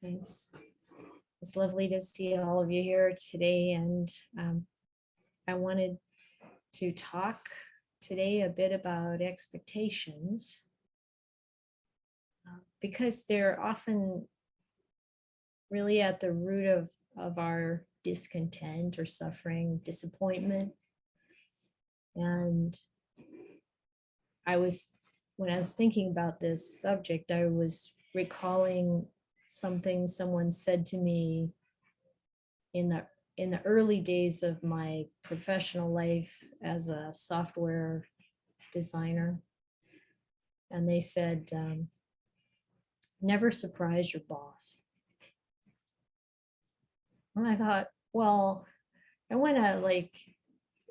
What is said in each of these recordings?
It's lovely to see all of you here today, and I wanted to talk today a bit about expectations because they're often really at the root of our discontent or suffering, disappointment. And when I was thinking about this subject, I was recalling something someone said to me in the early days of my professional life as a software designer. And they said, never surprise your boss. And I thought, well, I want to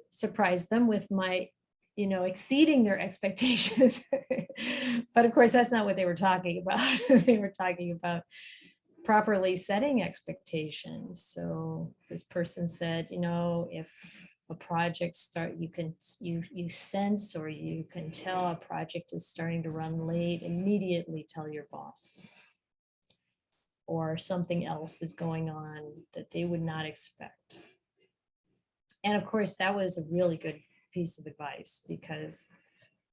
surprise them with my, exceeding their expectations. But of course, that's not what they were talking about. They were talking about properly setting expectations. So this person said, if a project you sense or you can tell a project is starting to run late, immediately tell your boss. Or something else is going on that they would not expect. And of course, that was a really good piece of advice, because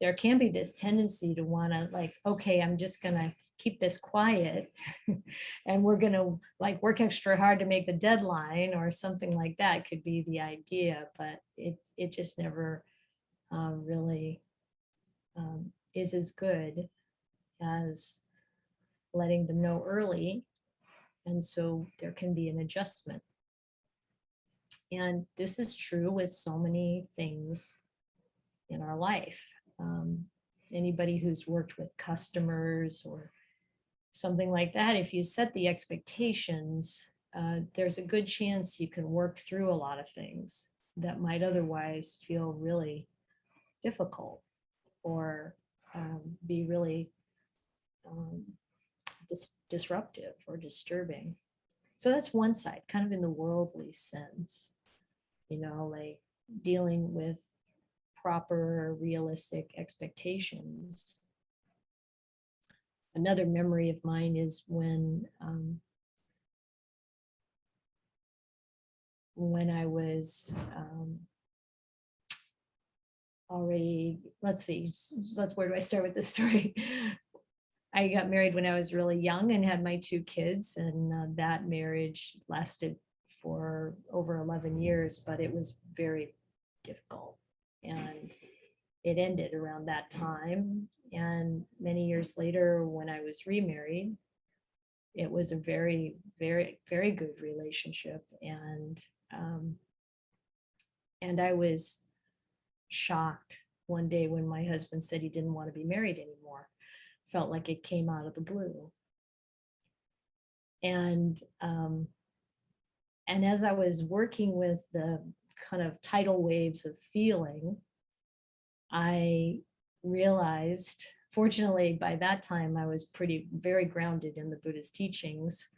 there can be this tendency to want to okay, I'm just going to keep this quiet and we're going to work extra hard to make the deadline or something like that could be the idea, but it just never really is as good as letting them know early. And so there can be an adjustment. And this is true with so many things in our life. Anybody who's worked with customers or something like that, if you set the expectations, there's a good chance you can work through a lot of things that might otherwise feel really difficult or be really disruptive or disturbing. So that's one side, kind of in the worldly sense, dealing with proper, realistic expectations. Another memory of mine is when I was already, where do I start with this story? I got married when I was really young and had my 2 kids, and that marriage lasted for over 11 years, but it was very difficult. And it ended around that time. And many years later, when I was remarried, it was a very, very, very good relationship. And I was shocked one day when my husband said he didn't want to be married anymore. Felt like it came out of the blue. And as I was working with the kind of tidal waves of feeling, I realized, fortunately, by that time, I was very grounded in the Buddhist teachings.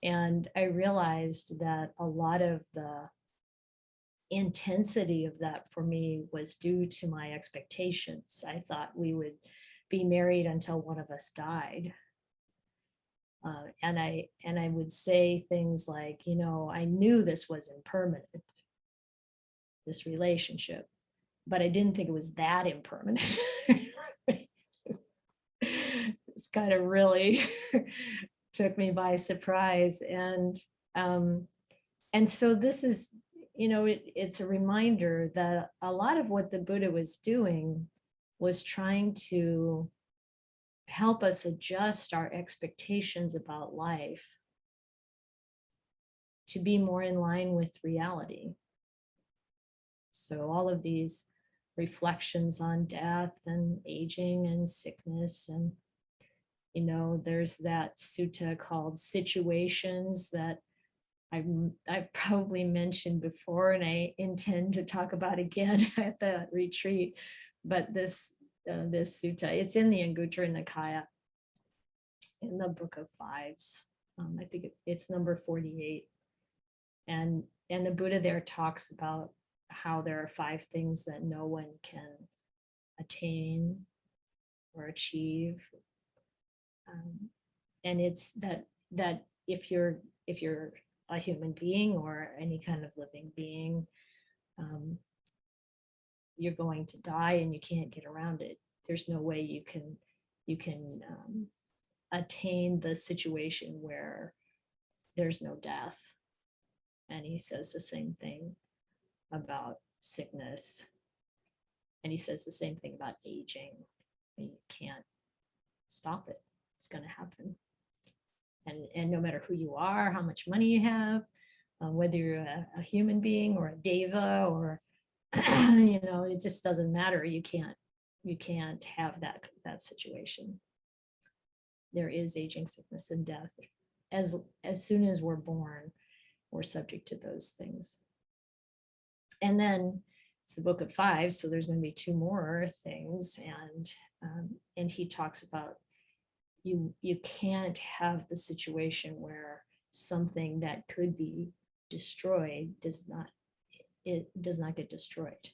And I realized that a lot of the intensity of that for me was due to my expectations. I thought we would be married until one of us died. And I would say things like, I knew this was impermanent, this relationship, but I didn't think it was that impermanent. It's kind of really took me by surprise. And so this is, it's a reminder that a lot of what the Buddha was doing was trying to help us adjust our expectations about life to be more in line with reality. So all of these reflections on death and aging and sickness, and there's that sutta called Situations that I've probably mentioned before, and I intend to talk about again at the retreat. But this sutta, it's in the Anguttara Nikaya, in the Book of Fives. I think it's number 48, and the Buddha there talks about how there are 5 things that no one can attain or achieve, and it's that if you're a human being or any kind of living being, you're going to die and you can't get around it. There's no way you can attain the situation where there's no death. And he says the same thing about sickness. And he says the same thing about aging. You can't stop it. It's going to happen. And no matter who you are, how much money you have, whether you're a human being or a deva or, it just doesn't matter. You can't have that situation. There is aging, sickness, and death. As soon as we're born, we're subject to those things. And then it's the book of 5, so there's going to be 2 more things. And he talks about you can't have the situation where something that could be destroyed does not get destroyed.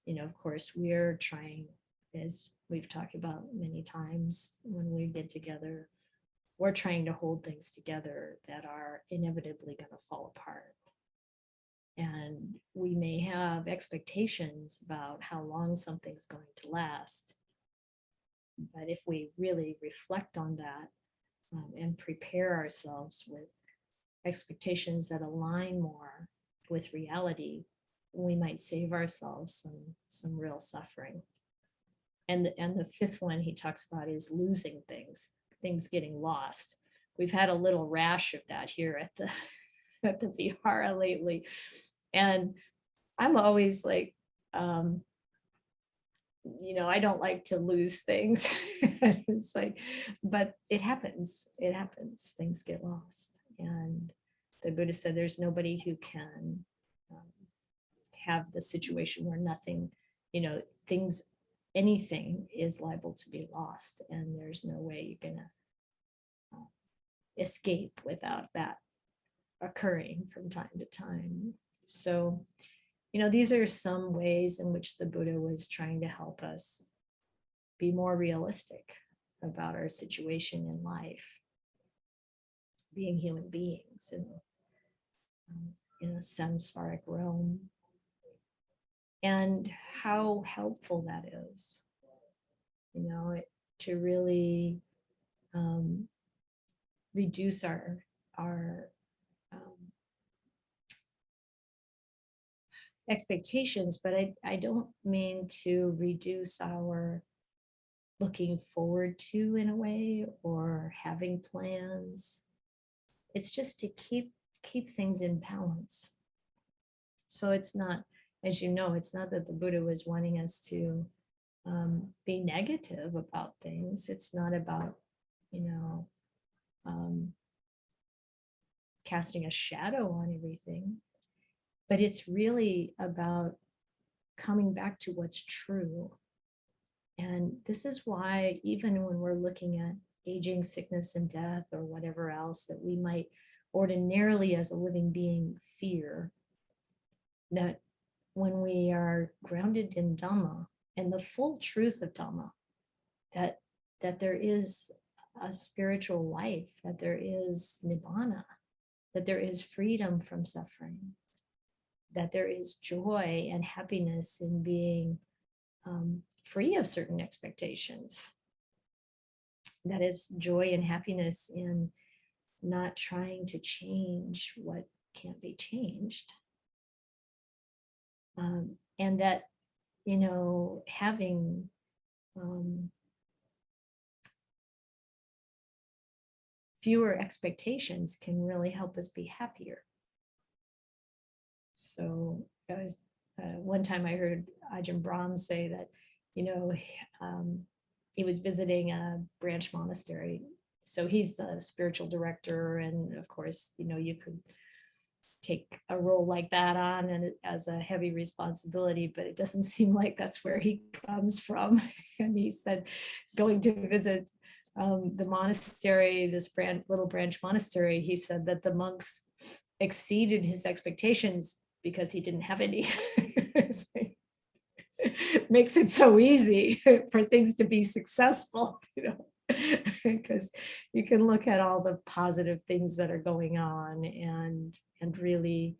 And, of course, we're trying, as we've talked about many times when we get together, we're trying to hold things together that are inevitably going to fall apart. And we may have expectations about how long something's going to last. But if we really reflect on that and prepare ourselves with expectations that align more with reality, we might save ourselves some real suffering. And the 5th one he talks about is losing things getting lost. We've had a little rash of that here at the Vihara lately. And I'm always like, I don't like to lose things. It's like, but it happens. Things get lost. And the Buddha said there's nobody who can have the situation where nothing, anything is liable to be lost. And there's no way you're going to escape without that occurring from time to time. So, these are some ways in which the Buddha was trying to help us be more realistic about our situation in life, being human beings in a samsaric realm, and how helpful that is, to really reduce our expectations, but I don't mean to reduce our looking forward to in a way or having plans. It's just to keep things in balance. So it's not, as you know, it's not that the Buddha was wanting us to be negative about things. It's not about, casting a shadow on everything. But it's really about coming back to what's true. And this is why, even when we're looking at aging, sickness, and death, or whatever else that we might ordinarily as a living being fear, that when we are grounded in Dhamma and the full truth of Dhamma, that there is a spiritual life, that there is nibbana, that there is freedom from suffering, that there is joy and happiness in being free of certain expectations. That is joy and happiness in not trying to change what can't be changed. And that, having fewer expectations can really help us be happier. So one time I heard Ajahn Brahm say that, he was visiting a branch monastery. So he's the spiritual director. And of course, you could take a role like that on and as a heavy responsibility, but it doesn't seem like that's where he comes from. And he said, going to visit the monastery, this little branch monastery, he said that the monks exceeded his expectations because he didn't have any. Makes it so easy for things to be successful, because you can look at all the positive things that are going on and really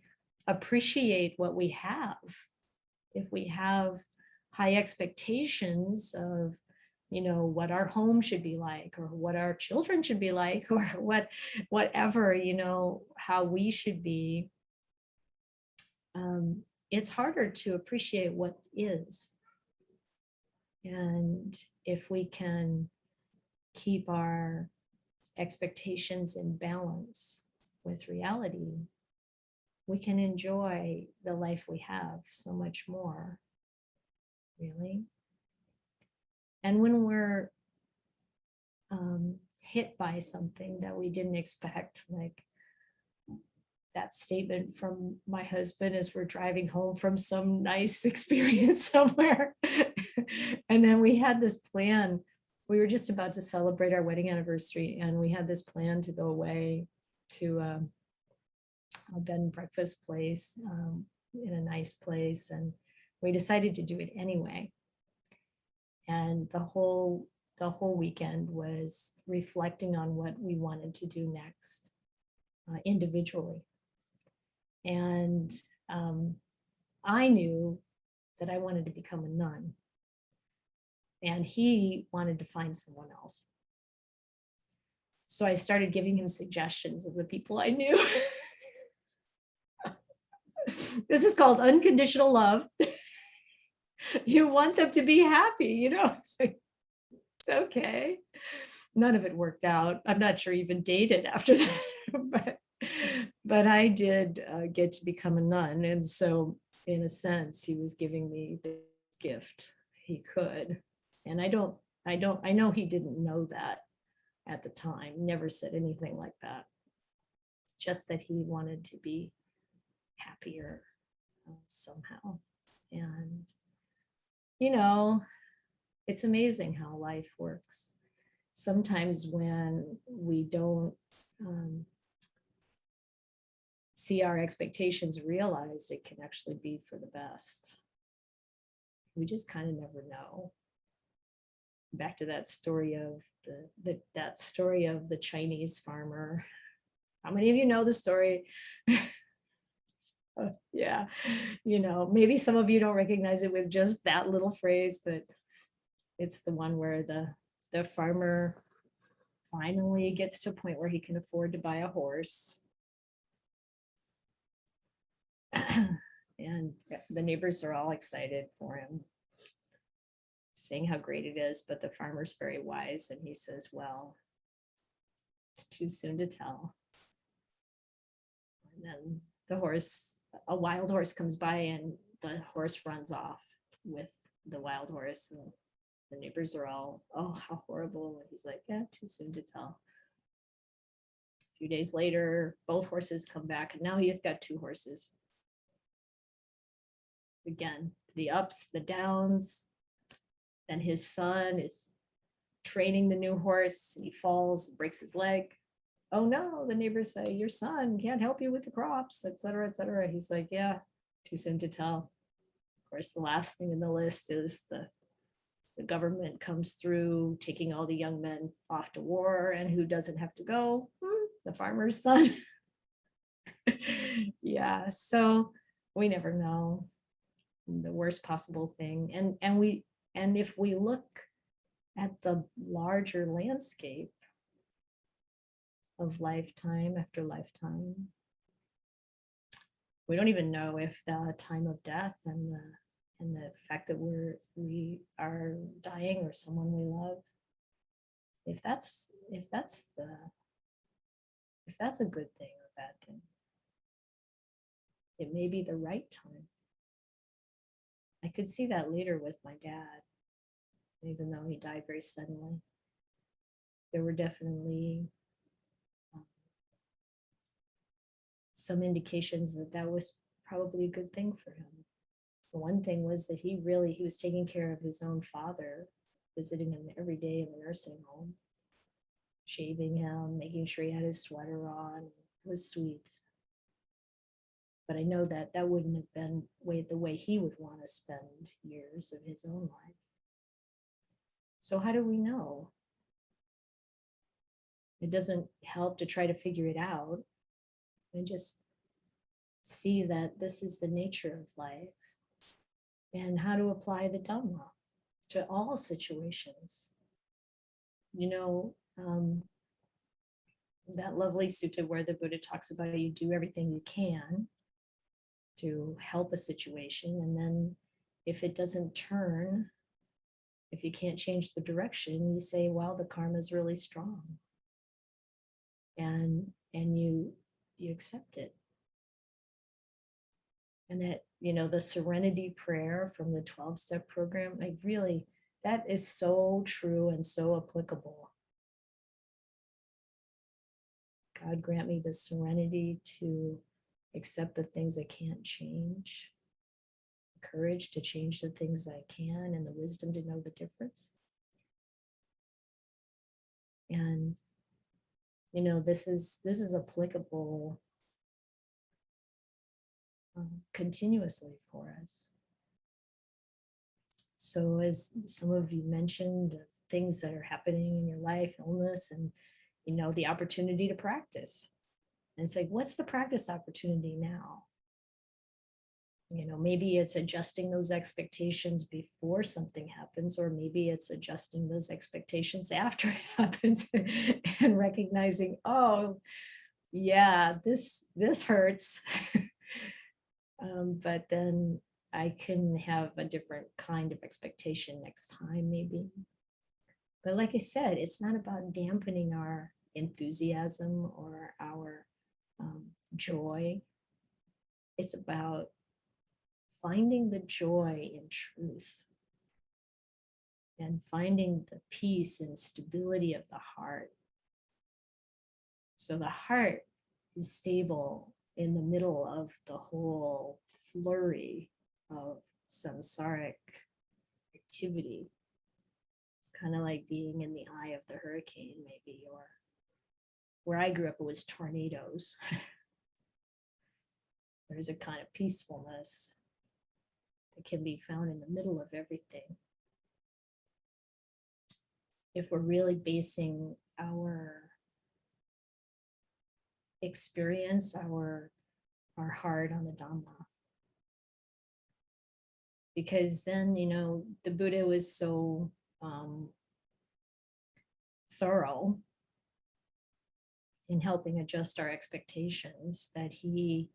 appreciate what we have. If we have high expectations of, what our home should be like, or what our children should be like, or whatever, how we should be, it's harder to appreciate what is. And if we can keep our expectations in balance with reality, we can enjoy the life we have so much more, really. And when we're hit by something that we didn't expect, like that statement from my husband as we're driving home from some nice experience somewhere. And then we had this plan. We were just about to celebrate our wedding anniversary, and we had this plan to go away to a bed and breakfast place in a nice place. And we decided to do it anyway. And the whole weekend was reflecting on what we wanted to do next individually. And I knew that I wanted to become a nun, and he wanted to find someone else. So I started giving him suggestions of the people I knew. This is called unconditional love. You want them to be happy, It's like, it's okay. None of it worked out. I'm not sure he even dated after that, but I did get to become a nun. And so in a sense, he was giving me the gift he could. And I know he didn't know that at the time, never said anything like that. Just that he wanted to be happier somehow. And, it's amazing how life works. Sometimes when we don't see our expectations realized, it can actually be for the best. We just kind of never know. Back to that story of the Chinese farmer. How many of you know the story? Yeah, maybe some of you don't recognize it with just that little phrase, but it's the one where the farmer finally gets to a point where he can afford to buy a horse. And the neighbors are all excited for him, saying how great it is, but the farmer's very wise, and he says, well, it's too soon to tell. And then a wild horse comes by, and the horse runs off with the wild horse, and the neighbors are all, oh, how horrible. And he's like, yeah, too soon to tell. A few days later, both horses come back, and now he has got two horses. Again, the ups, the downs. Then his son is training the new horse, and he falls, breaks his leg. Oh no, the neighbors say, your son can't help you with the crops, et cetera, et cetera. He's like, yeah, too soon to tell. Of course, the last thing in the list is the government comes through, taking all the young men off to war, and who doesn't have to go? The farmer's son. Yeah, so we never know the worst possible thing. And if we look at the larger landscape of lifetime after lifetime, we don't even know if the time of death and the fact that we are dying, or someone we love, if that's a good thing or bad thing. It may be the right time. I could see that later with my dad, even though he died very suddenly. There were definitely some indications that was probably a good thing for him. The one thing was that he was taking care of his own father, visiting him every day in the nursing home, shaving him, making sure he had his sweater on. It was sweet. But I know that wouldn't have been the way he would want to spend years of his own life. So how do we know? It doesn't help to try to figure it out, and just see that this is the nature of life and how to apply the Dhamma to all situations. You know, that lovely sutta where the Buddha talks about you do everything you can to help a situation, and then if it doesn't turn, if you can't change the direction, you say, well, the karma is really strong, and you accept it. And that, you know, the serenity prayer from the 12-step program, like really, that is so true and so applicable. God grant me the serenity to accept the things I can't change, courage to change the things I can, and the wisdom to know the difference. And, you know, this is applicable continuously for us. So as some of you mentioned, things that are happening in your life, illness, and, you know, the opportunity to practice. And it's like, what's the practice opportunity now? You know, maybe it's adjusting those expectations before something happens, or maybe it's adjusting those expectations after it happens and recognizing, oh, yeah, this hurts. But then I can have a different kind of expectation next time, maybe. But like I said, it's not about dampening our enthusiasm or our joy. It's about finding the joy in truth and finding the peace and stability of the heart. So the heart is stable in the middle of the whole flurry of samsaric activity. It's kind of like being in the eye of the hurricane, maybe, or where I grew up, it was tornadoes. There's a kind of peacefulness that can be found in the middle of everything. If we're really basing our experience, our heart on the Dhamma. Because then, you know, the Buddha was so thorough in helping adjust our expectations that he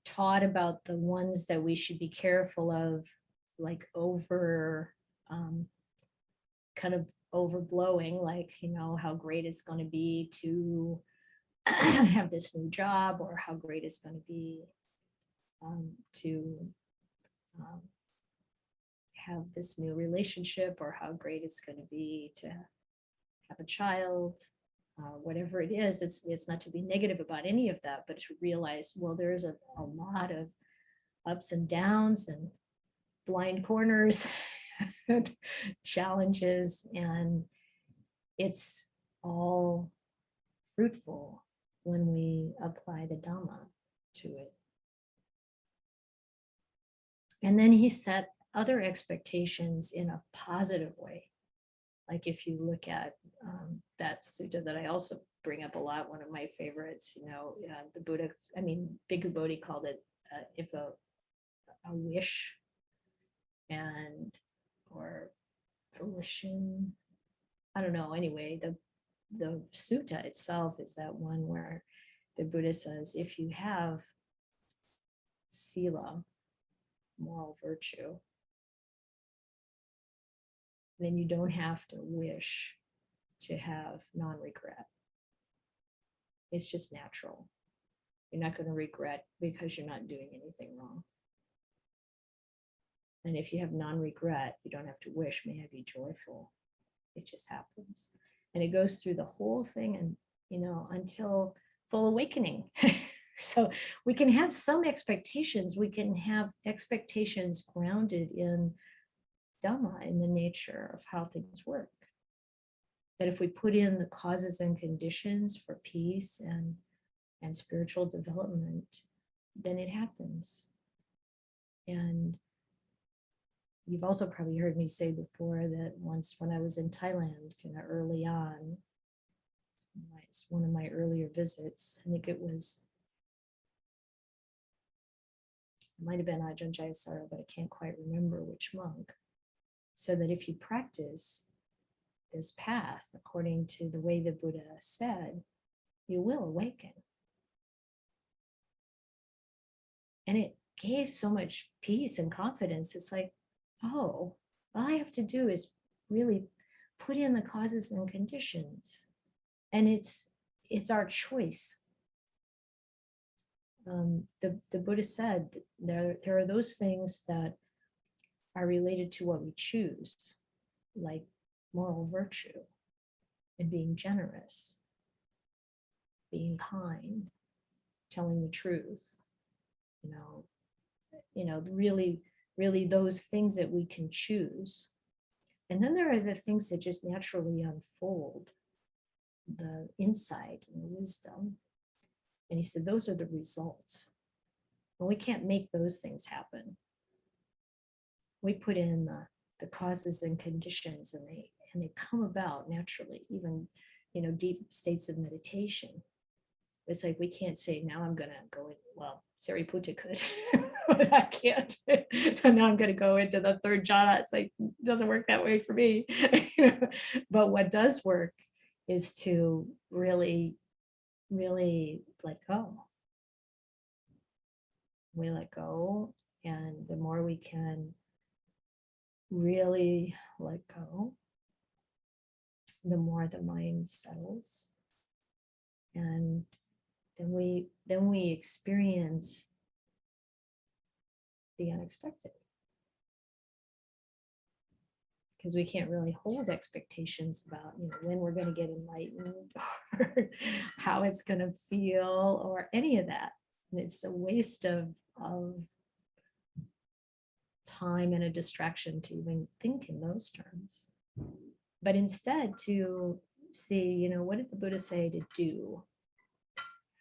taught about the ones that we should be careful of, like kind of overblowing, like, you know, how great it's going to be to have this new job, or how great it's going to be to have this new relationship, or how great it's going to be to have a child, whatever it is. It's not to be negative about any of that, but to realize, well, there's a lot of ups and downs and blind corners and challenges, and it's all fruitful when we apply the Dhamma to it. And then he set other expectations in a positive way. Like if you look at that sutta that I also bring up a lot, one of my favorites, you know, the Buddha, Bhikkhu Bodhi called it if a wish and or volition, I don't know, anyway, the sutta itself is that one where the Buddha says, if you have sila, moral virtue, then you don't have to wish to have non-regret. It's just natural. You're not going to regret because you're not doing anything wrong. And if you have non-regret, you don't have to wish, may I be joyful. It just happens. And it goes through the whole thing, and, you know, until full awakening. So we can have some expectations. We can have expectations grounded in Dhamma, in the nature of how things work. That if we put in the causes and conditions for peace and spiritual development, then it happens. And you've also probably heard me say before that once when I was in Thailand, kind of early on, It's one of my earlier visits. I think it might have been Ajahn Jayasara, but I can't quite remember which monk, said that if you practice this path according to the way the Buddha said, you will awaken. And it gave so much peace and confidence. It's like, oh, all I have to do is really put in the causes and conditions. And it's our choice. The Buddha said there are those things that are related to what we choose, like moral virtue and being generous, being kind, telling the truth, really, really those things that we can choose. And then there are the things that just naturally unfold, the insight and the wisdom. And he said, those are the results. And we can't make those things happen. We put in the causes and conditions, and they come about naturally, even, deep states of meditation. It's like, we can't say, now I'm going to go in. Well, Sariputta could, but I can't. So now I'm going to go into the third jhana. It's like, it doesn't work that way for me. But what does work is to really, really let go. We let go. And the more we can really let go, the more the mind settles. And then we experience the unexpected, because we can't really hold expectations about when we're going to get enlightened or how it's going to feel or any of that. And it's a waste of time and a distraction to even think in those terms. But instead to see, what did the Buddha say to do?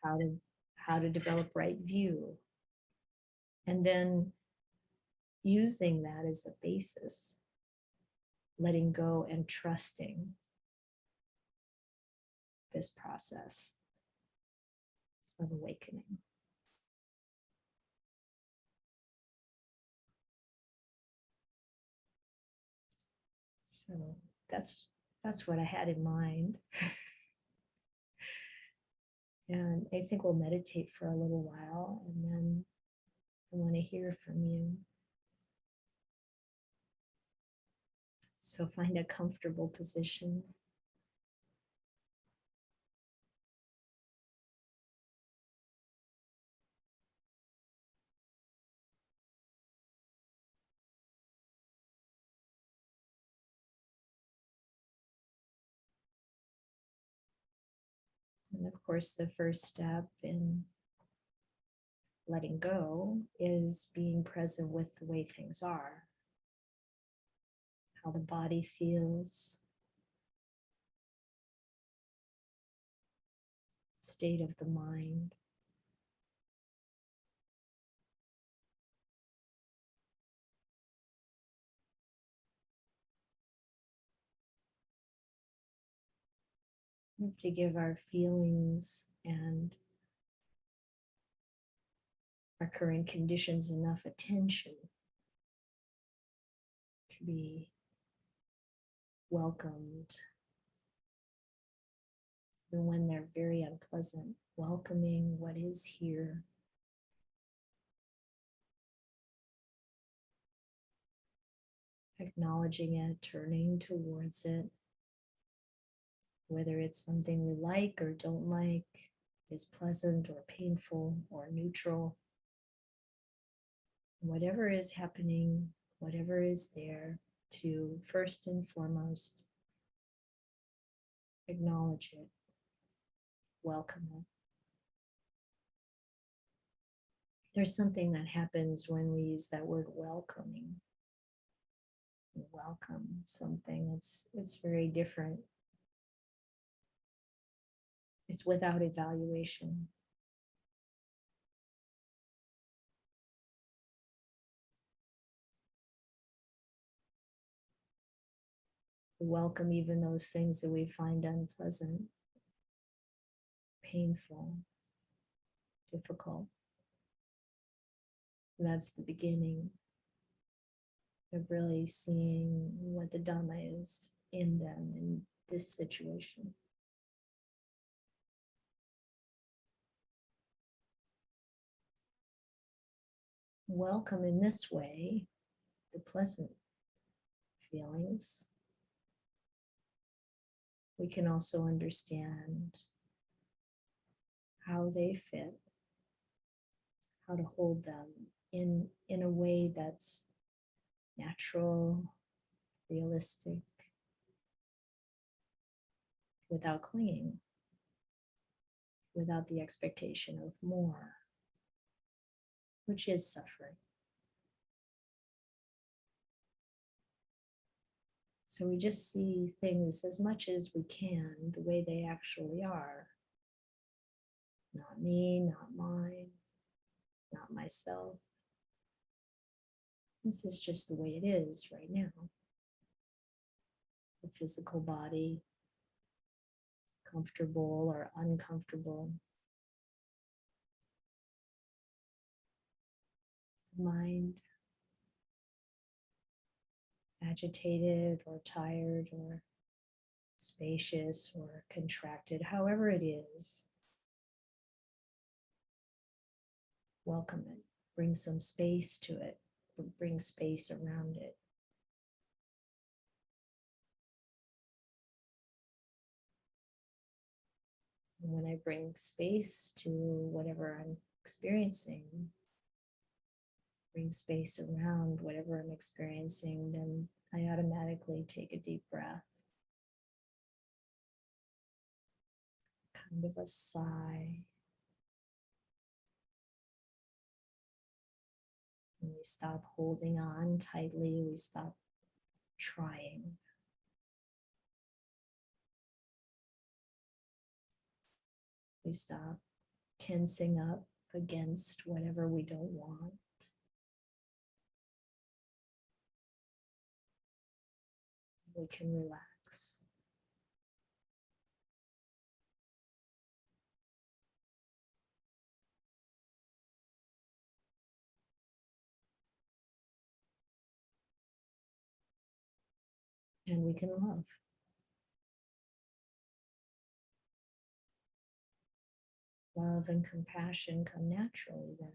How to develop right view, and then using that as a basis, letting go and trusting this process of awakening. So that's what I had in mind. And I think we'll meditate for a little while, and then I want to hear from you. So find a comfortable position. And of course, the first step in letting go is being present with the way things are, how the body feels, state of the mind. We have to give our feelings and our current conditions enough attention to be welcomed, even when they're very unpleasant, welcoming what is here. Acknowledging it, turning towards it, whether it's something we like or don't like, is pleasant or painful or neutral. Whatever is happening, whatever is there, to first and foremost acknowledge it, welcome it. There's something that happens when we use that word welcoming. Welcome something, it's very different. It's without evaluation. We welcome even those things that we find unpleasant. painful, difficult. That's the beginning of really seeing what the Dhamma is in them in this situation. Welcome in this way the pleasant feelings. We can also understand how they fit, how to hold them in a way that's natural, realistic, without clinging, without the expectation of more, which is suffering. So we just see things as much as we can the way they actually are. Not me, not mine, not myself. This is just the way it is right now. The physical body, comfortable or uncomfortable. The mind, agitated or tired or spacious or contracted, however it is. Welcome it. Bring some space to it. Bring space around it. And when I bring space to whatever I'm experiencing, bring space around whatever I'm experiencing, then I automatically take a deep breath. Kind of a sigh. And we stop holding on tightly. We stop trying. We stop tensing up against whatever we don't want. We can relax. And we can love. Love and compassion come naturally then.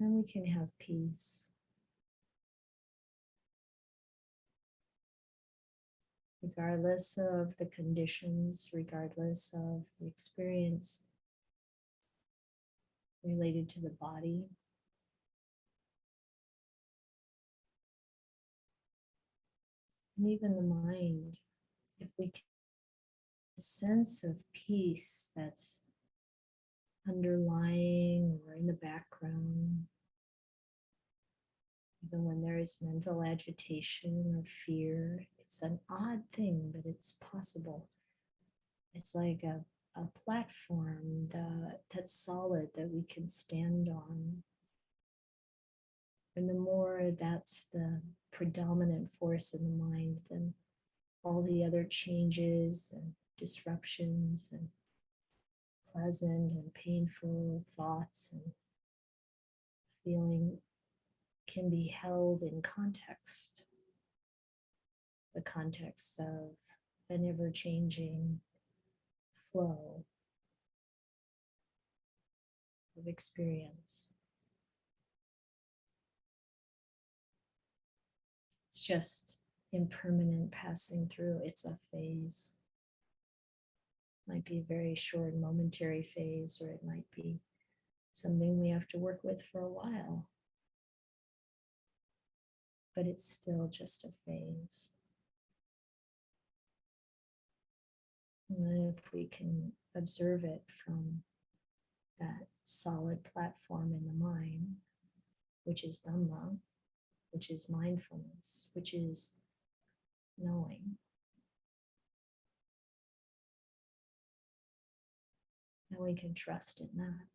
And we can have peace. Regardless of the conditions, regardless of the experience related to the body. And even the mind, if we can a sense of peace that's underlying or in the background, even when there is mental agitation or fear. It's an odd thing, but it's possible. It's like a platform that's solid that we can stand on. And the more that's the predominant force in the mind, then all the other changes and disruptions and pleasant and painful thoughts and feeling can be held in context. The context of an ever-changing flow of experience. It's just impermanent passing through. It's a phase. Might be a very short momentary phase, or it might be something we have to work with for a while. But it's still just a phase. And then if we can observe it from that solid platform in the mind, which is Dhamma, which is mindfulness, which is knowing, and we can trust in that.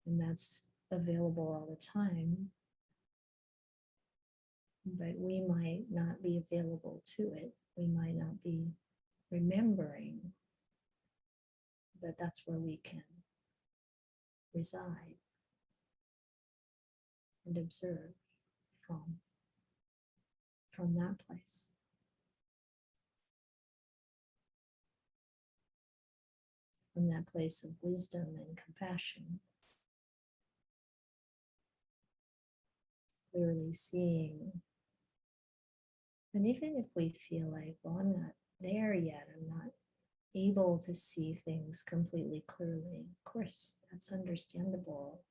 And that's available all the time, but we might not be available to it. We might not be remembering that that's where we can reside and observe from that place. From that place of wisdom and compassion, clearly seeing. And even if we feel like, well, I'm not there yet, I'm not able to see things completely clearly, of course, that's understandable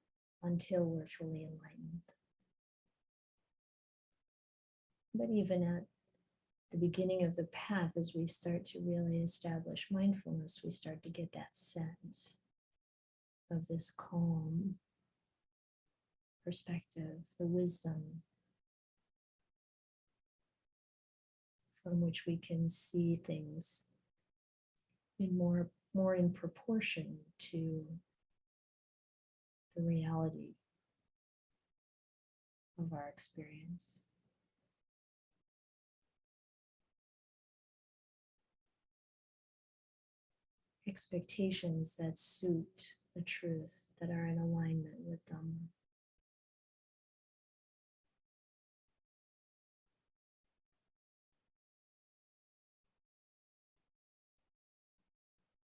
until we're fully enlightened. But even at the beginning of the path, as we start to really establish mindfulness, we start to get that sense of this calm perspective, the wisdom from which we can see things in more in proportion to the reality of our experience. Expectations that suit the truth, that are in alignment with them.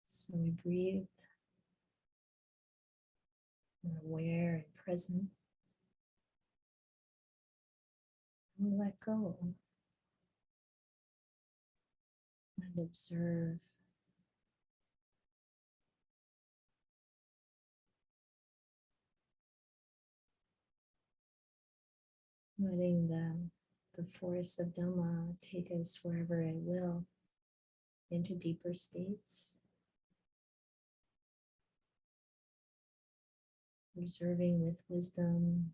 So we breathe, we're aware and present, and we let go and observe. Letting the force of Dhamma take us wherever it will, into deeper states. Observing with wisdom,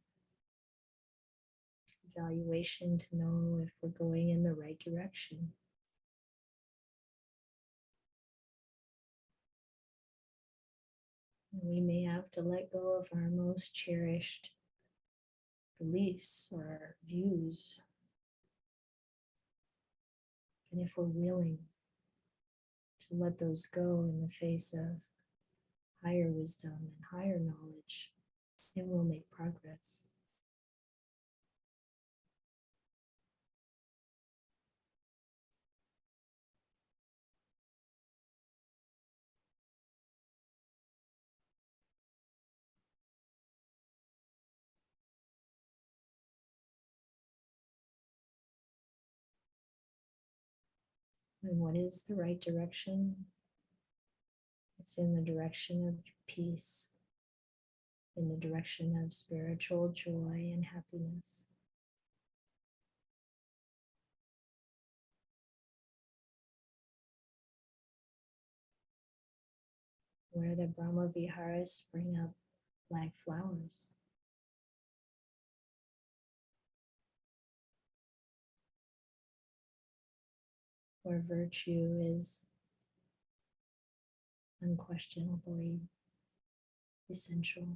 evaluation to know if we're going in the right direction. And we may have to let go of our most cherished beliefs or views. And if we're willing to let those go in the face of higher wisdom and higher knowledge, then we'll make progress. And what is the right direction? It's in the direction of peace, in the direction of spiritual joy and happiness. Where the Brahma Viharas spring up like flowers. Where virtue is unquestionably essential.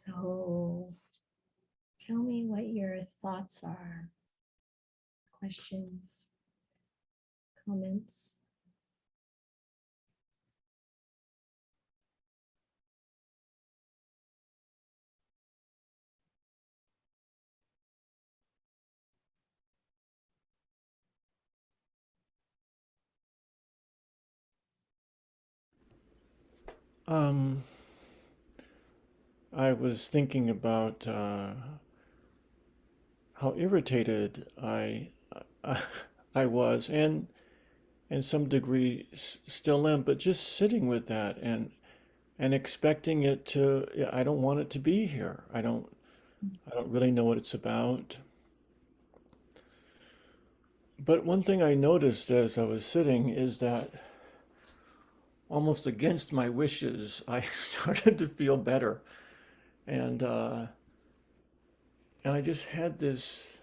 So tell me what your thoughts are, questions, comments. Um, I was thinking about how irritated I was, and in some degree still am, but just sitting with that and expecting it to. Yeah, I don't want it to be here. I don't really know what it's about. But one thing I noticed as I was sitting is that almost against my wishes, I started to feel better, and uh, and I just had this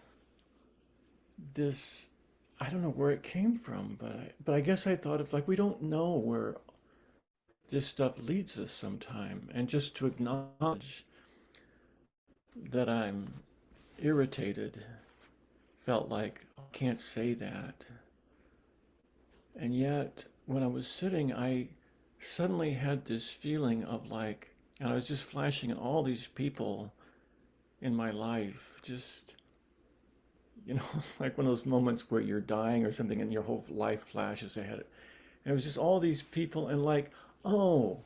I don't know where it came from, but I guess I thought of like we don't know where this stuff leads us sometime, and just to acknowledge that I'm irritated felt like I can't say that. And yet when I was sitting, I suddenly had this feeling of like, and I was just flashing at all these people in my life, just like one of those moments where you're dying or something and your whole life flashes ahead. And it was just all these people and like, oh,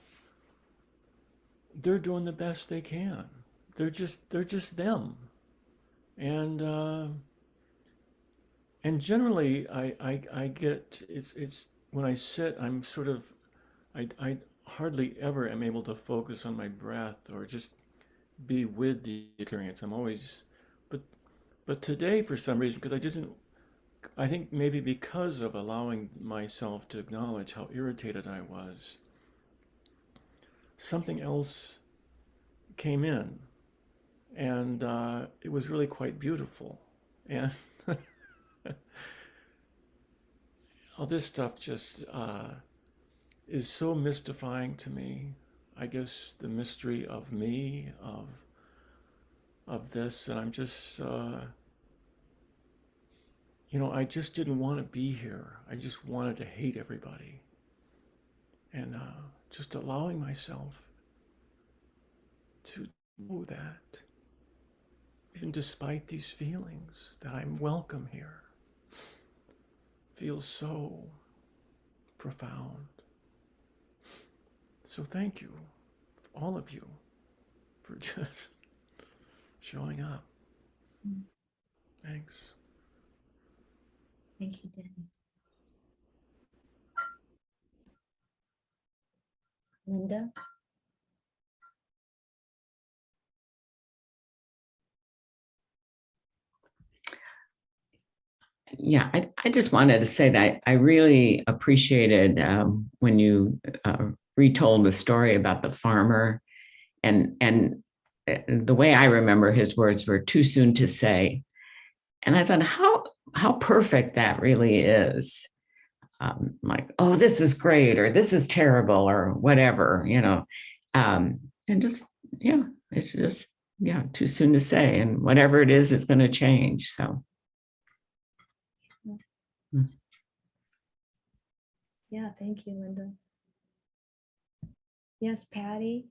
they're doing the best they can. They're just them. And and generally I get it's when I sit I'm sort of I hardly ever am able to focus on my breath or just be with the experience. I'm always but but today for some reason because I think maybe because of allowing myself to acknowledge how irritated I was, something else came in, and it was really quite beautiful. And all this stuff just is so mystifying to me. I guess the mystery of me, of this, and I'm just, I just didn't want to be here. I just wanted to hate everybody, and just allowing myself to know that, even despite these feelings, that I'm welcome here, feels so profound. So thank you, all of you, for just showing up. Thanks. Thank you, Danny. Linda? Yeah, I just wanted to say that I really appreciated when you retold the story about the farmer, and the way I remember his words were too soon to say, and I thought how perfect that really is. Like, oh, this is great, or this is terrible, or whatever, and just yeah, it's just too soon to say, and whatever it is, it's going to change. So. Yeah, thank you, Linda. Yes, Patty?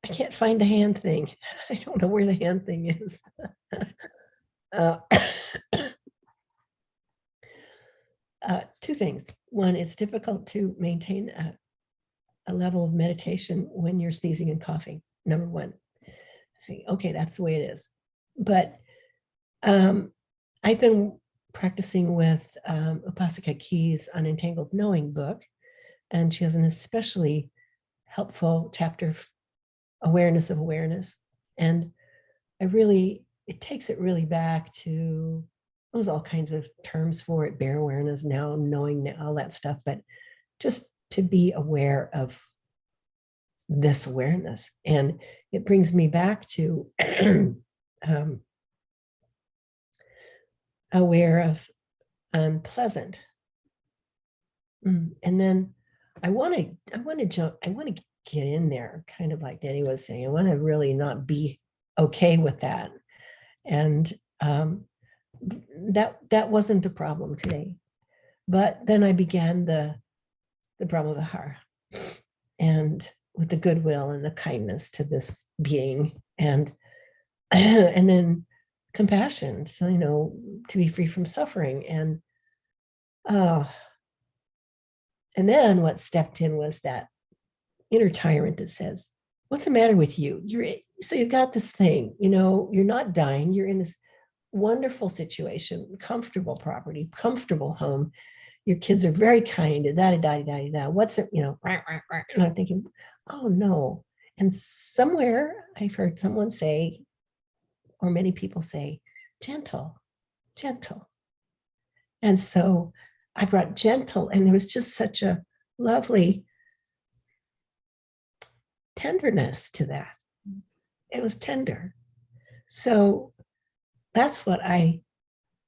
I can't find the hand thing. I don't know where the hand thing is. Two things. One, it's difficult to maintain a level of meditation when you're sneezing and coughing. Number one. See, okay, that's the way it is. But I've been practicing with Upasika Key's Unentangled Knowing book, and she has an especially helpful chapter, Awareness of Awareness. And it takes it really back to, there's all kinds of terms for it, bare awareness, now knowing, all that stuff, but just to be aware of this awareness. And it brings me back to aware of unpleasant. And then I want to get in there, kind of like Danny was saying. I want to really not be okay with that. And that wasn't a problem today. But then I began the Brahmavihara, and with the goodwill and the kindness to this being, and and then compassion, so to be free from suffering. And then what stepped in was that inner tyrant that says, what's the matter with you? You've got this thing, you're not dying, you're in this wonderful situation, comfortable property, comfortable home, your kids are very kind, what's it, and I'm thinking, oh no. And somewhere I've heard someone say, or many people say, gentle. And so I brought gentle, and there was just such a lovely tenderness to that. It was tender. So that's what I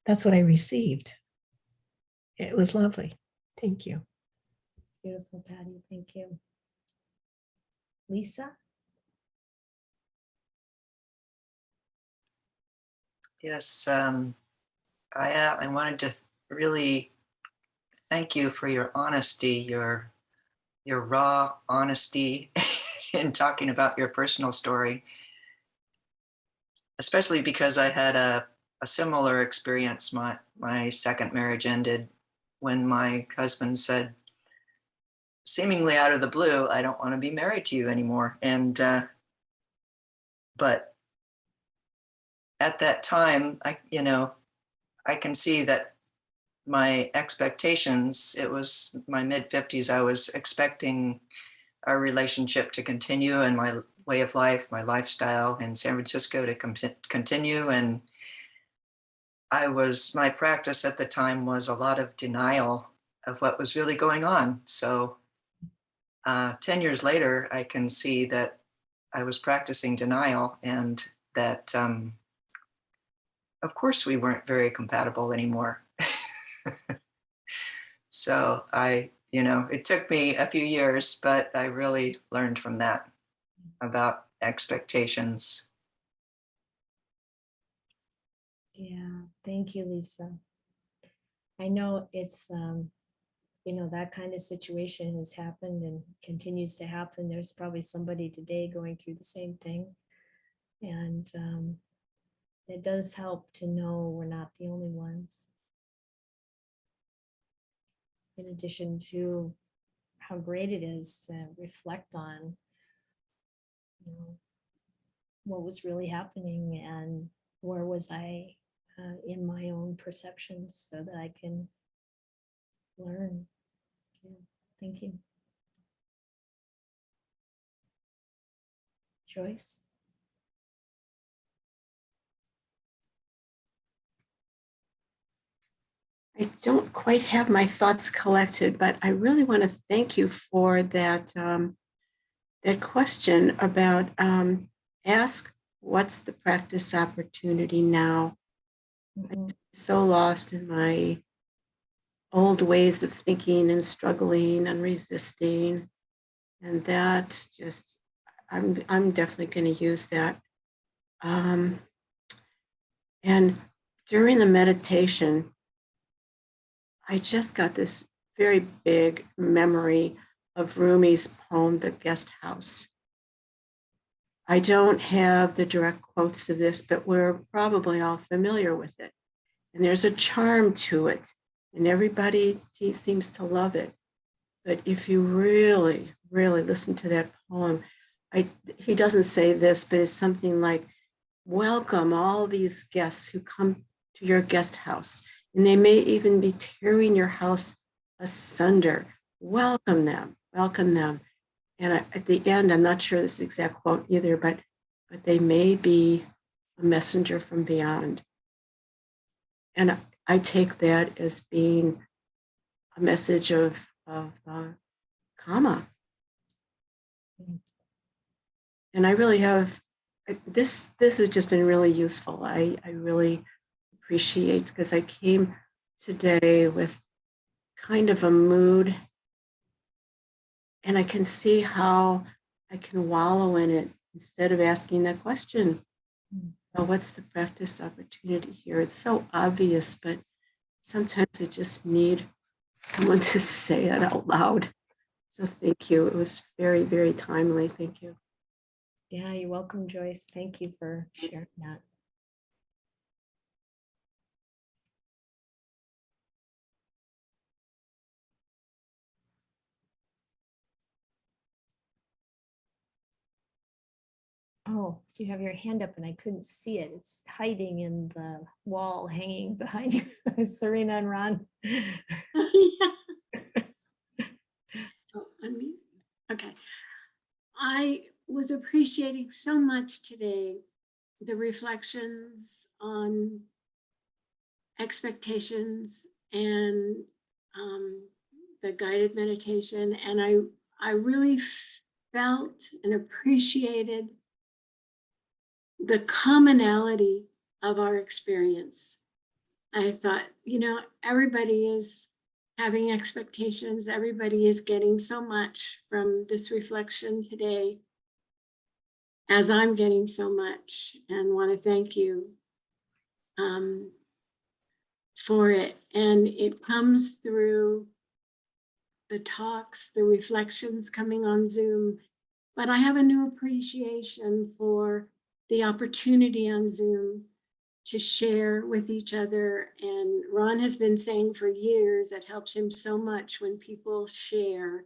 received. It was lovely. Thank you. Beautiful, Patty. Thank you. Lisa? Yes, I wanted to really thank you for your honesty, your raw honesty in talking about your personal story, especially because I had a similar experience. My second marriage ended when my husband said, seemingly out of the blue, I don't want to be married to you anymore. And but at that time, I can see that my expectations, it was my mid-50s, I was expecting our relationship to continue and my way of life, my lifestyle in San Francisco to continue. And my practice at the time was a lot of denial of what was really going on. So 10 years later, I can see that I was practicing denial, and that of course we weren't very compatible anymore. So it took me a few years, but I really learned from that about expectations. Yeah, thank you, Lisa. I know it's, that kind of situation has happened and continues to happen. There's probably somebody today going through the same thing. And it does help to know we're not the only ones. In addition to how great it is to reflect on, what was really happening and where was I in my own perceptions, so that I can learn. Yeah, thank you. Joyce? I don't quite have my thoughts collected, but I really want to thank you for that that question about ask what's the practice opportunity now. I'm so lost in my old ways of thinking and struggling and resisting, and that just I'm definitely going to use that. And during the meditation, I just got this very big memory of Rumi's poem, The Guest House. I don't have the direct quotes to this, but we're probably all familiar with it. And there's a charm to it, and everybody seems to love it. But if you really, really listen to that poem, he doesn't say this, but it's something like, welcome all these guests who come to your guest house. And they may even be tearing your house asunder. Welcome them, welcome them. And at the end, I'm not sure this is the exact quote either, but they may be a messenger from beyond. And I take that as being a message of karma. And I really have, this has just been really useful. I really appreciate, because I came today with kind of a mood, and I can see how I can wallow in it instead of asking that question. Oh, what's the practice opportunity here? It's so obvious, but sometimes I just need someone to say it out loud. So thank you. It was very, very timely. Thank you. Yeah, you're welcome, Joyce. Thank you for sharing that. Oh, you have your hand up and I couldn't see it. It's hiding in the wall hanging behind you. Serena and Ron. Yeah. Oh, unmute. Okay. I was appreciating so much today the reflections on expectations and the guided meditation, and I really felt and appreciated the commonality of our experience. I thought, everybody is having expectations. Everybody is getting so much from this reflection today, as I'm getting so much, and want to thank you for it. And it comes through the talks, the reflections coming on Zoom. But I have a new appreciation for the opportunity on Zoom to share with each other. And Ron has been saying for years, it helps him so much when people share.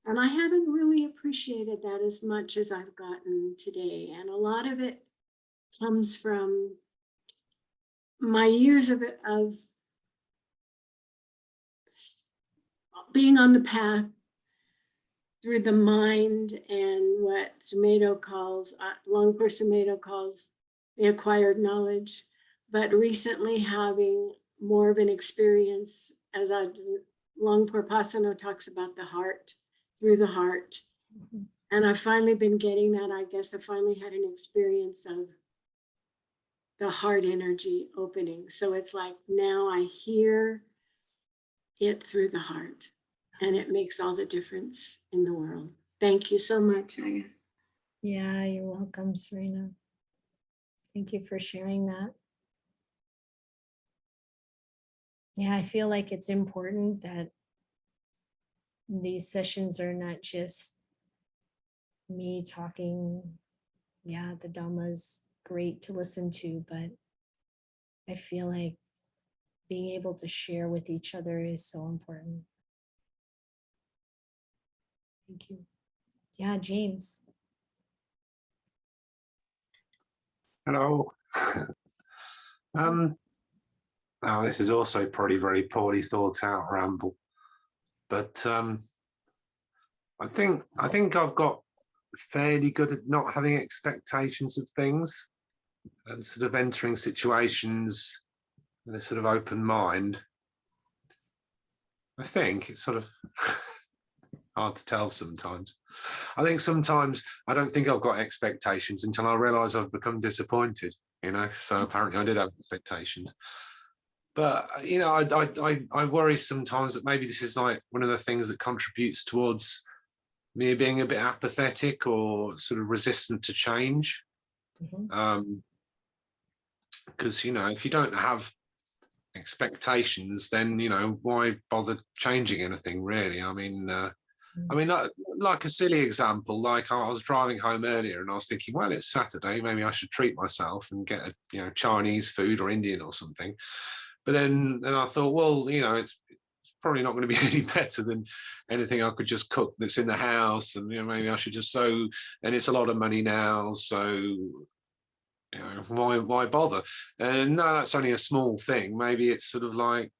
And I haven't really appreciated that as much as I've gotten today. And a lot of it comes from my years of being on the path through the mind and what Longpur Sumedho calls the acquired knowledge, but recently having more of an experience, as Longpur Pasano talks about the heart, through the heart. And I've finally been getting that. I guess I finally had an experience of the heart energy opening. So it's like now I hear it through the heart, and it makes all the difference in the world. Thank you so much, Ayya. Yeah, you're welcome, Serena. Thank you for sharing that. Yeah, I feel like it's important that these sessions are not just me talking. Yeah, the Dhamma is great to listen to, but I feel like being able to share with each other is so important. Thank you. Yeah, James. Hello. Now this is also probably very poorly thought out ramble, but I think I've got fairly good at not having expectations of things and sort of entering situations with a sort of open mind. I think it's sort of hard to tell sometimes. I think sometimes I don't think I've got expectations until I realize I've become disappointed, so apparently I did have expectations. But, I worry sometimes that maybe this is like one of the things that contributes towards me being a bit apathetic or sort of resistant to change. Because, if you don't have expectations, then, why bother changing anything really? I mean, like a silly example, like I was driving home earlier and I was thinking, well, it's Saturday, maybe I should treat myself and get a, Chinese food or Indian or something. But then I thought, well, it's probably not going to be any better than anything I could just cook that's in the house. And, maybe I should just and it's a lot of money now. So, why bother? And no, that's only a small thing. Maybe it's sort of like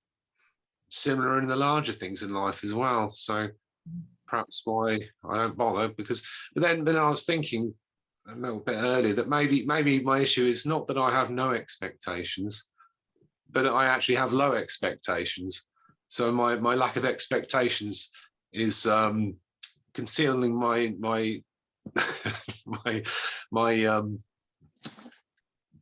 similar in the larger things in life as well. So perhaps why I don't bother, but then I was thinking a little bit earlier that maybe my issue is not that I have no expectations, but I actually have low expectations. So my lack of expectations is concealing my my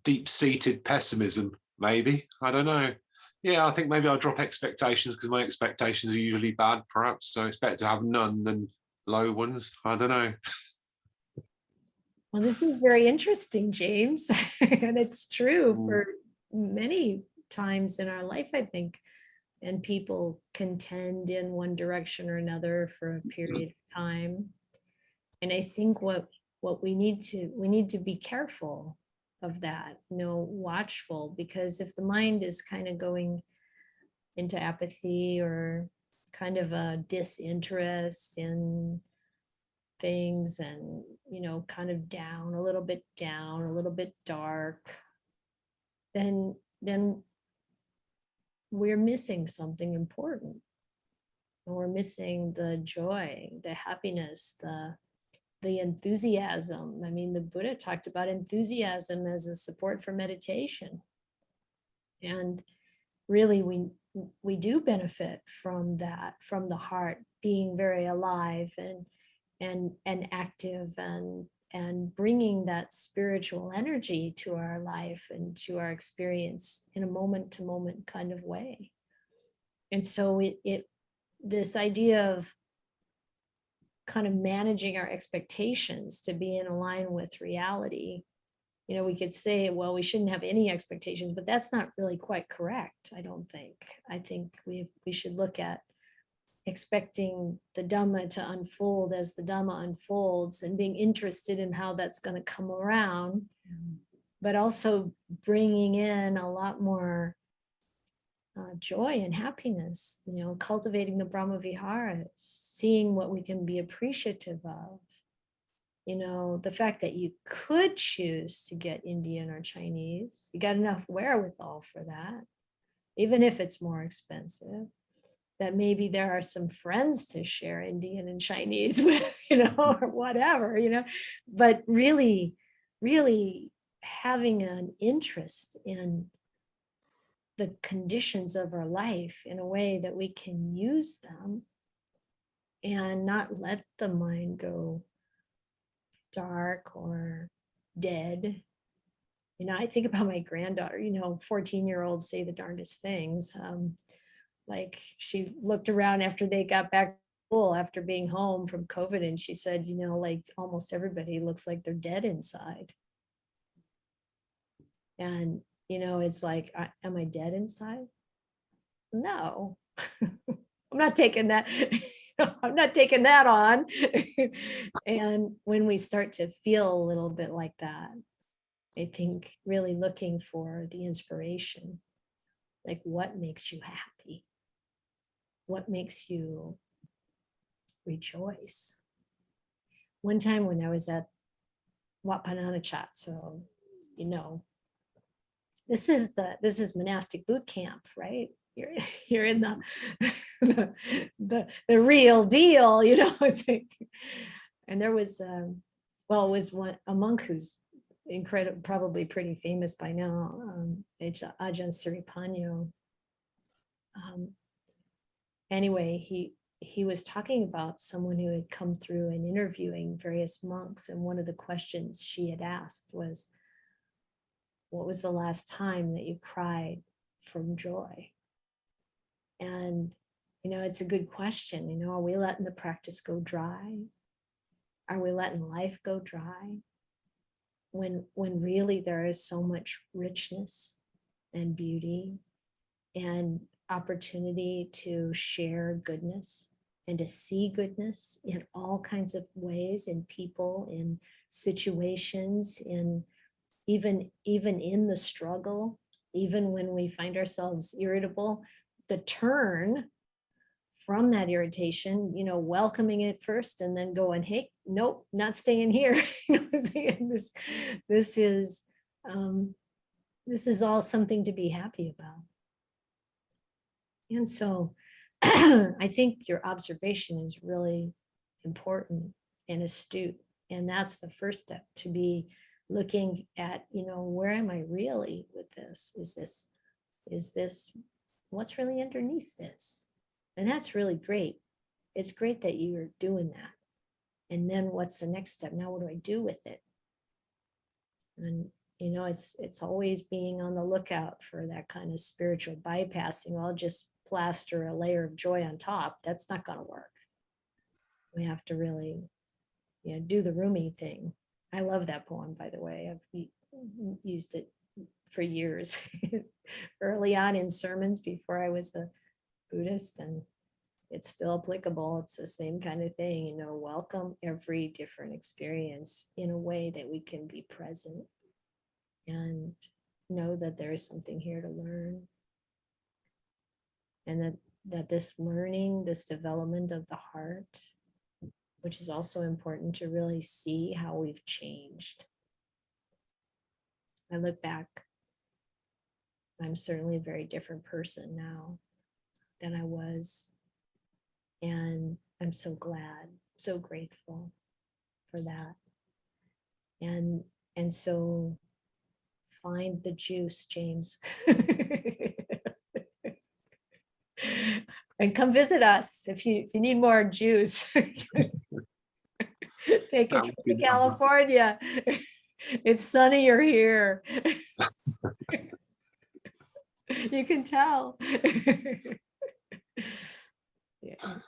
deep-seated pessimism. Maybe, I don't know. Yeah, I think maybe I'll drop expectations because my expectations are usually bad, perhaps. So it's better to have none than low ones. I don't know. Well, this is very interesting, James. And it's true Mm. for many times in our life, I think. And people contend in one direction or another for a period of time. And I think what we need to be careful of that, watchful, because if the mind is kind of going into apathy or kind of a disinterest in things, and kind of down, a little bit dark, then we're missing something important. And we're missing the joy, the happiness, the enthusiasm. I mean, the Buddha talked about enthusiasm as a support for meditation. And really, we do benefit from that, from the heart being very alive and active, and bringing that spiritual energy to our life and to our experience in a moment to moment kind of way. And so this idea of kind of managing our expectations to be in line with reality, we could say, well, we shouldn't have any expectations, but that's not really quite correct, I don't think. I think we should look at expecting the Dhamma to unfold as the Dhamma unfolds, and being interested in how that's going to come around, but also bringing in a lot more joy and happiness, cultivating the Brahma Viharas, seeing what we can be appreciative of. The fact that you could choose to get Indian or Chinese, you got enough wherewithal for that, even if it's more expensive. That maybe there are some friends to share Indian and Chinese with, or whatever, but really, really having an interest in the conditions of our life in a way that we can use them and not let the mind go dark or dead. I think about my granddaughter, 14-year-olds say the darndest things. Like, she looked around after they got back to school after being home from COVID, and she said, like, almost everybody looks like they're dead inside. And, it's like, am I dead inside? No, I'm not taking that. I'm not taking that on. And when we start to feel a little bit like that, I think really looking for the inspiration, like, what makes you happy? What makes you rejoice? One time when I was at Wat Pah Nanachat, so this is monastic boot camp, right? You're in the real deal, It's like, and there was it was a monk who's incredible, probably pretty famous by now, Ajahn Suripanyo. Anyway, he was talking about someone who had come through and interviewing various monks, and one of the questions she had asked was, what was the last time that you cried from joy? And it's a good question. Are we letting the practice go dry? Are we letting life go dry when really there is so much richness and beauty and opportunity to share goodness and to see goodness in all kinds of ways, in people, in situations, in even in the struggle, even when we find ourselves irritable, the turn from that irritation, welcoming it first and then going, hey, nope, not staying here. This is all something to be happy about. And so I think your observation is really important and astute. And that's the first step, to be looking at, where am I really with this? Is this what's really underneath this? And that's really great. It's great that you're doing that. And then what's the next step? Now, what do I do with it? And it's always being on the lookout for that kind of spiritual bypassing. I'll just plaster a layer of joy on top. That's not going to work. We have to really do the Rumi thing. I love that poem, by the way. I've used it for years, early on in sermons before I was a Buddhist, and it's still applicable. It's the same kind of thing, you know, welcome every different experience in a way that we can be present and know that there is something here to learn. And that this learning, this development of the heart, which is also important to really see how we've changed. I look back, I'm certainly a very different person now than I was. And I'm so glad, so grateful for that. And so find the juice, James. And come visit us if you need more juice. Take a That trip would to be lovely. California. It's sunnier here. You can tell. Yeah.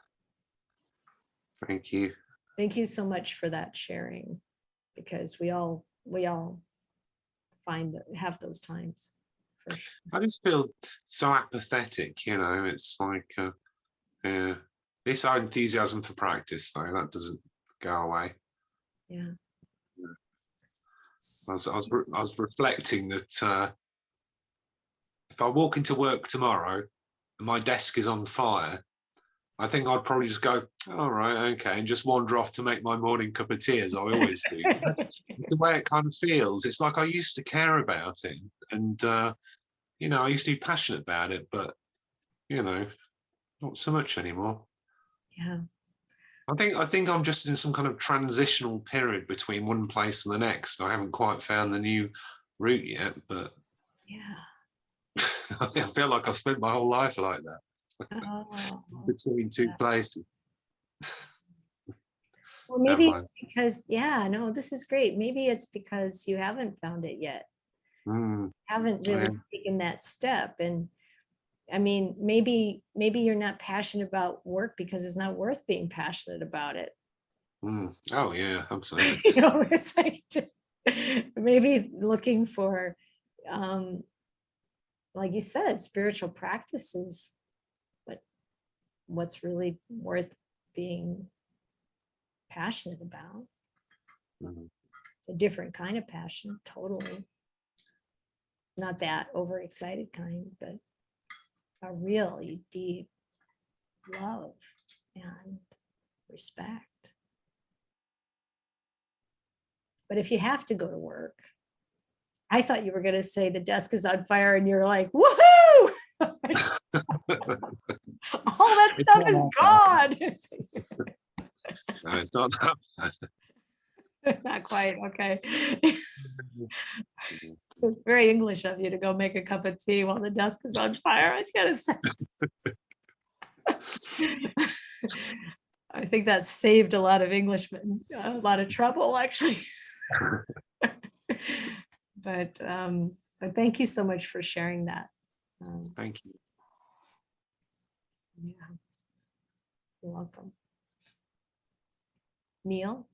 Thank you. Thank you so much for that sharing, because we all find that have those times for sure. I just feel so apathetic, you know. It's like, yeah, this enthusiasm for practice, though, that doesn't go away. Yeah. I was reflecting that if I walk into work tomorrow and my desk is on fire, I think I'd probably just go, all right, okay, and just wander off to make my morning cup of tea, as I always do. The way it kind of feels, it's like I used to care about it, and you know, I used to be passionate about it, but you know, not so much anymore. Yeah. I think I'm just in some kind of transitional period between one place and the next. I haven't quite found the new route yet, but Yeah. I feel like I've spent my whole life like that, Oh. between two Yeah. places. Well, Never maybe mind. it's because, yeah, no, this is great. Maybe it's because you haven't found it yet. Haven't really taken that step. And I mean, maybe you're not passionate about work because it's not worth being passionate about it. Oh yeah, absolutely. You know, it's like just maybe looking for, like you said, spiritual practices, but what's really worth being passionate about. It's a different kind of passion, totally. Not that overexcited kind, but a really deep love and respect. But if you have to go to work, I thought you were going to say the desk is on fire and you're like, woohoo! All that It's stuff not is that gone. No, it's not that. Not quite. Okay. It's very English of you to go make a cup of tea while the desk is on fire. I was gonna say. I think that saved a lot of Englishmen a lot of trouble, actually. But thank you so much for sharing that. Thank you. Yeah, you're welcome. Neil?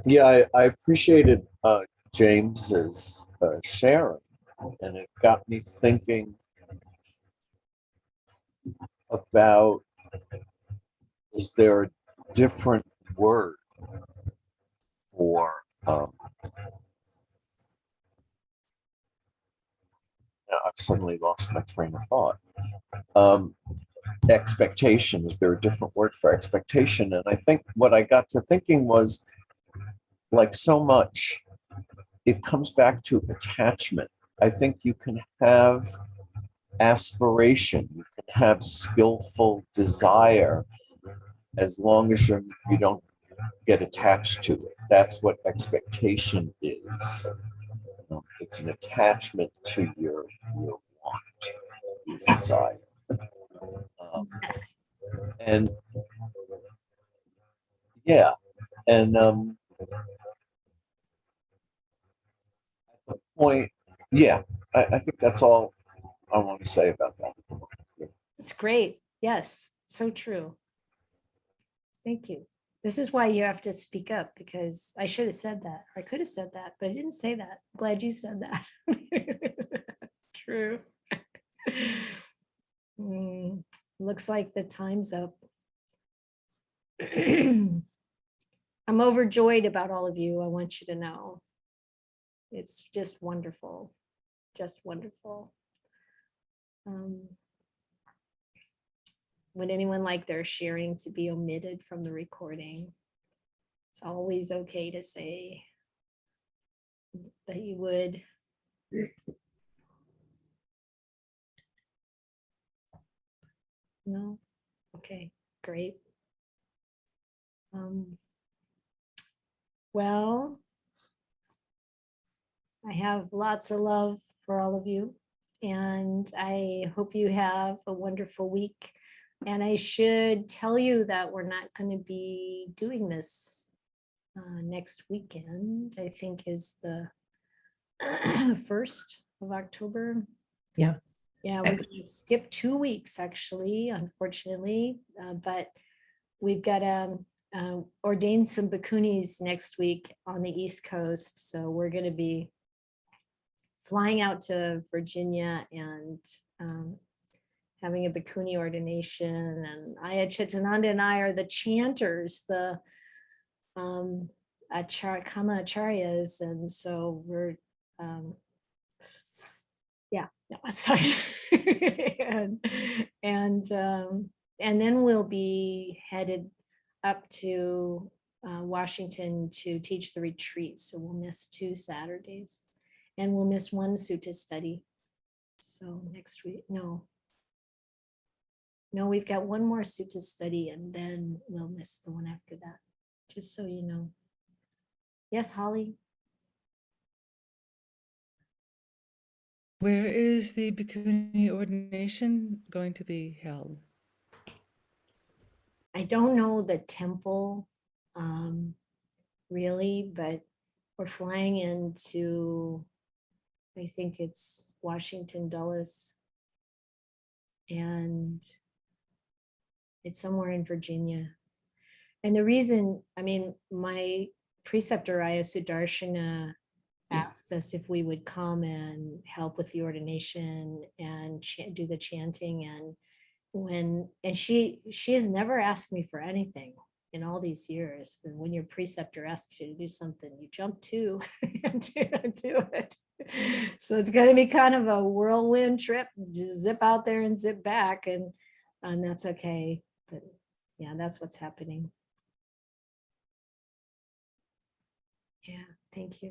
Yeah, I appreciated James's sharing, and it got me thinking about, is there a different word for I've suddenly lost my train of thought. Expectation, is there a different word for expectation? And I think what I got to thinking was, like so much, it comes back to attachment. I think you can have aspiration, you can have skillful desire, as long as you don't get attached to it. That's what expectation is. It's an attachment to your want, your desire. Yes. And yeah, and at the point, yeah, I think that's all I want to say about that. It's great. Yes, so true. Thank you. This is why you have to speak up, because I should have said that. I could have said that, but I didn't say that. Glad you said that. True. Looks like the time's up. I'm overjoyed about all of you. I want you to know. It's just wonderful. Just wonderful. Would anyone like their sharing to be omitted from the recording? It's always okay to say that you would. No? Okay, great. Well, I have lots of love for all of you, and I hope you have a wonderful week. And I should tell you that we're not going to be doing this next weekend. I think is the 1st of October. Yeah. Yeah, we're going to skip 2 weeks actually, unfortunately, but we've got ordained some bhikkhunis next week on the East Coast. So we're going to be flying out to Virginia and having a bhikkhuni ordination, and Ayya Chitananda and I are the chanters, the Kama Acharyas, and so we're sorry. and then we'll be headed up to Washington to teach the retreat. So we'll miss 2 Saturdays, and we'll miss 1 sutta study. So next week, no, we've got 1 more sutta study, and then we'll miss the one after that, just so you know. Yes, Holly? Where is the bhikkhuni ordination going to be held? I don't know the temple really, but we're flying into, I think it's Washington Dulles, and it's somewhere in Virginia. And the reason, I mean, my preceptor Ayya Sudarshana asked us if we would come and help with the ordination and do the chanting, and she has never asked me for anything in all these years. And when your preceptor asks you to do something, you jump to and do it. So it's going to be kind of a whirlwind trip. Just zip out there and zip back, and that's okay. But yeah, that's what's happening. Yeah, thank you.